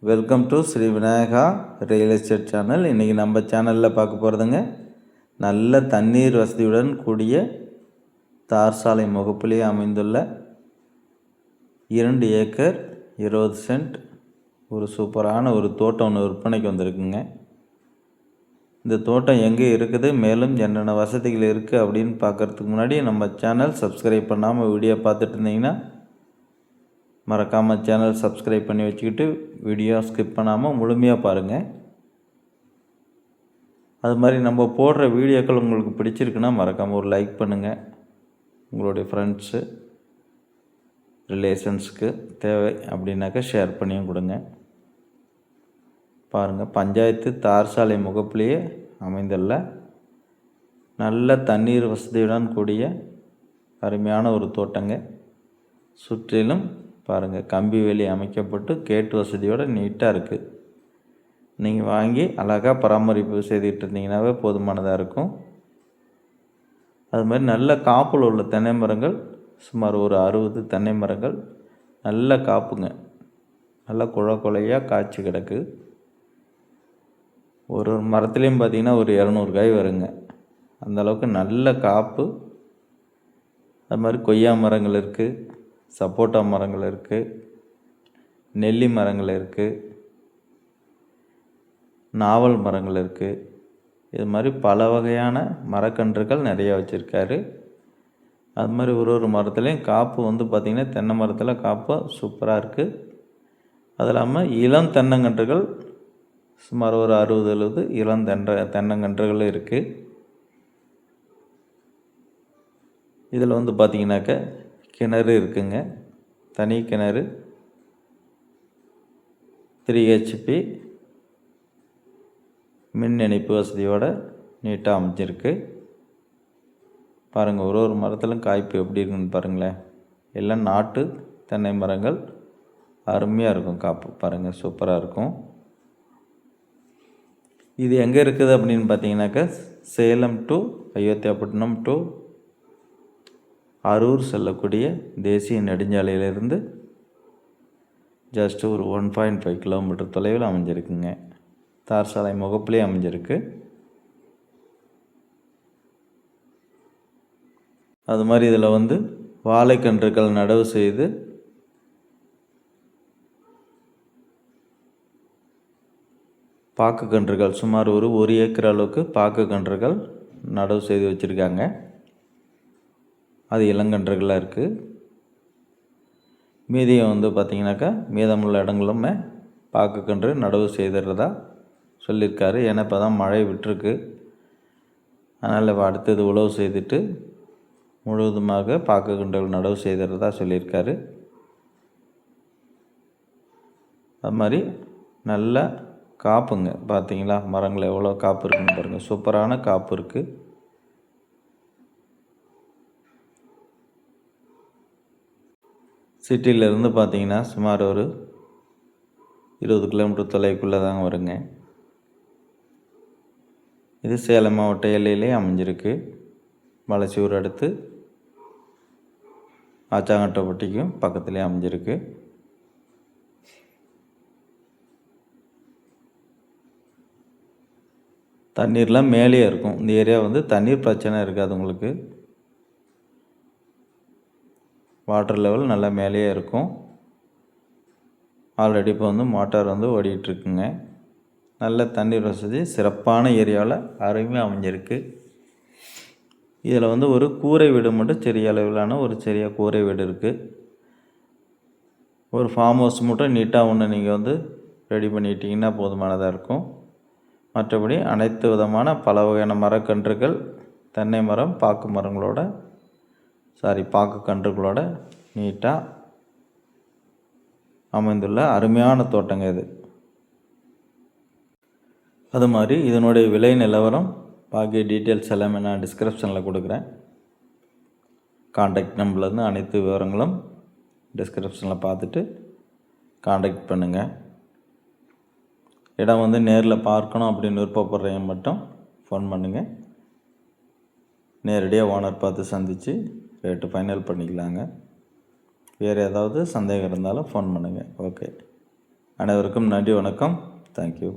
Welcome to Sri Vinayaka real estate channel. இன்றைக்கி நம்ம சேனலில் பார்க்க போகிறதுங்க, நல்ல தண்ணீர் வசதியுடன் கூடிய தார் சாலை முகப்பிலே அமைந்துள்ள 2 ஏக்கர் 20 சென்ட் ஒரு சூப்பரான ஒரு தோட்டம் ஒன்று விற்பனைக்கு வந்திருக்குங்க. இந்த தோட்டம் எங்கே இருக்குது, மேலும் என்னென்ன வசதிகள் இருக்குது அப்படின்னு பார்க்குறதுக்கு முன்னாடி நம்ம சேனல் சப்ஸ்கிரைப் பண்ணாமல் வீடியோ பார்த்துட்டு இருந்தீங்கன்னா மறக்காமல் சேனல் சப்ஸ்கிரைப் பண்ணி வச்சுக்கிட்டு வீடியோ ஸ்கிப் பண்ணாமல் முழுமையாக பாருங்கள். அது மாதிரி நம்ம போடுற வீடியோக்கள் உங்களுக்கு பிடிச்சிருக்குன்னா மறக்காமல் ஒரு லைக் பண்ணுங்கள். உங்களுடைய ஃப்ரெண்ட்ஸு ரிலேஷன்ஸுக்கு தேவை அப்படின்னாக்கா ஷேர் பண்ணியும் கொடுங்க. பாருங்கள், பஞ்சாயத்து தார் சாலை முகப்பிலேயே அமைந்துள்ள நல்ல தண்ணீர் வசதியுடன் கூடிய அருமையான ஒரு தோட்டங்க. சுற்றிலும் பாருங்கள், கம்பி வேலி அமைக்கப்பட்டு கேட்டு வசதியோடு நீட்டாக இருக்குது. நீங்கள் வாங்கி அழகாக பராமரிப்பு செய்துகிட்டு இருந்தீங்கன்னாவே போதுமானதாக இருக்கும். அது மாதிரி நல்ல காப்பில் உள்ள தென்னை மரங்கள் சுமார் ஒரு 60 தென்னை மரங்கள் நல்ல காப்புங்க. நல்லா குழையாக காய்ச்சி கிடக்கு. ஒரு மரத்துலேயும் பார்த்திங்கன்னா ஒரு 200 காய் வருங்க. அந்தளவுக்கு நல்ல காப்பு. அது மாதிரி கொய்யா மரங்கள் இருக்குது, சப்போட்டா மரங்கள் இருக்குது, நெல்லி மரங்கள் இருக்குது, நாவல் மரங்கள் இருக்குது. இது மாதிரி பல வகையான மரக்கன்றுகள் நிறையா வச்சுருக்காரு. அது மாதிரி ஒரு மரத்துலேயும் காப்பு பார்த்திங்கன்னா தென்னை மரத்தில் காப்பு சூப்பராக இருக்குது. அது இல்லாமல் இளம் தென்னங்கன்றுகள் சுமார் ஒரு 60-70 இளம் தென்னங்கன்றுகள் இருக்குது. இதில் பார்த்திங்கனாக்கா கிணறு இருக்குங்க, தனி கிணறு 3 HP மின் இணைப்பு வசதியோடு நீட்டாக அமைஞ்சிருக்கு. பாருங்கள், ஒரு மரத்திலும் காய்ப்பு எப்படி இருக்குன்னு பாருங்களேன். எல்லாம் நாட்டு தென்னை மரங்கள், அருமையாக இருக்கும் காப்பு. பாருங்கள், சூப்பராக இருக்கும். இது எங்கே இருக்குது அப்படின்னு பார்த்தீங்கன்னாக்கா சேலம் டு அயோத்தியாப்பட்டினம் டு அரூர் செல்லக்கூடிய தேசிய நெடுஞ்சாலையிலிருந்து ஜஸ்ட் ஒரு 1.5 கிலோமீட்டர் தொலைவில் அமைஞ்சிருக்குங்க. தார் சாலை முகப்பிலே அமைஞ்சிருக்கு. அது மாதிரி இதில் வாழைக்கன்றுகள் நடவு செய்து பாக்கு கன்றுகள் சுமார் ஒரு 1 ஏக்கர் அளவுக்கு பாக்கு கன்றுகள் நடவு செய்து வச்சுருக்காங்க. அது இளங்கன்றுகளாக இருக்குது. மீதியம் பார்த்திங்கனாக்கா மீதமுள்ள இடங்களுமே பாக்கு கன்று நடவு செய்துறதா சொல்லியிருக்காரு. ஏன்னா இப்போ தான் மழை விட்டுருக்கு. அதனால் இப்போ அடுத்தது உழவு செய்துட்டு முழுவதுமாக பாக்கு கன்றுகள் நடவு செய்துறதா சொல்லியிருக்காரு. அது மாதிரி நல்ல காப்புங்க. பார்த்திங்களா, மரங்கள் எவ்வளோ காப்பு இருக்குன்னு பாருங்கள். சூப்பரான காப்பு இருக்குது. சிட்டியிலேருந்து பார்த்திங்கன்னா சுமார் ஒரு 20 கிலோமீட்டர் தொலைவுக்குள்ளே தாங்க வருங்க. இது சேலம் மாவட்ட எல்லையிலே அமைஞ்சிருக்கு. மலைச்சூர் அடுத்து ஆச்சாங்கட்டப்பட்டிக்கும் பக்கத்துலேயே அமைஞ்சிருக்கு. தண்ணீர்லாம் மேலேயே இருக்கும். இந்த ஏரியா தண்ணீர் பிரச்சனை இருக்காது உங்களுக்கு. வாட்டர் லெவல் நல்லா மேலேயே இருக்கும். ஆல்ரெடி இப்போ மோட்டார் ஓடிட்டுருக்குங்க. நல்ல தண்ணீர் வசதி சிறப்பான ஏரியாவில் அருமையாக அமைஞ்சிருக்கு. இதில் ஒரு கூரை வீடு மட்டும் சிறிய அளவிலான ஒரு சிறிய கூரை வீடு இருக்குது. ஒரு ஃபார்ம் ஹவுஸ் மட்டும் நீட்டாக ஒன்று நீங்கள் ரெடி பண்ணிட்டீங்கன்னா போதுமானதாக இருக்கும். மற்றபடி அனைத்து விதமான பல வகையான மரக்கன்றுகள், தென்னை மரம், பாக்கு கன்றுகளோட நீட்டாக அமைந்துள்ள அருமையான தோட்டங்க இது. அது மாதிரி இதனுடைய விலை நிலவரம் பாக்கி டீட்டெயில்ஸ் எல்லாமே நான் டிஸ்கிரிப்ஷனில் கொடுக்குறேன். கான்டாக்ட் நம்பர்லேருந்து அனைத்து விவரங்களும் டிஸ்கிரிப்ஷனில் பார்த்துட்டு கான்டாக்ட் பண்ணுங்கள். இடம் நேரில் பார்க்கணும் அப்படின்னு விருப்பப்படுறவங்க மட்டும் ஃபோன் பண்ணுங்கள். நேரடியாக ஓனர் பார்த்து சந்தித்து ரேட்டு ஃபைனல் பண்ணிக்கலாங்க. வேறு ஏதாவது சந்தேகம் இருந்தாலும் ஃபோன் பண்ணுங்கள். ஓகே. அனைவருக்கும் நன்றி, வணக்கம். தேங்க்யூ.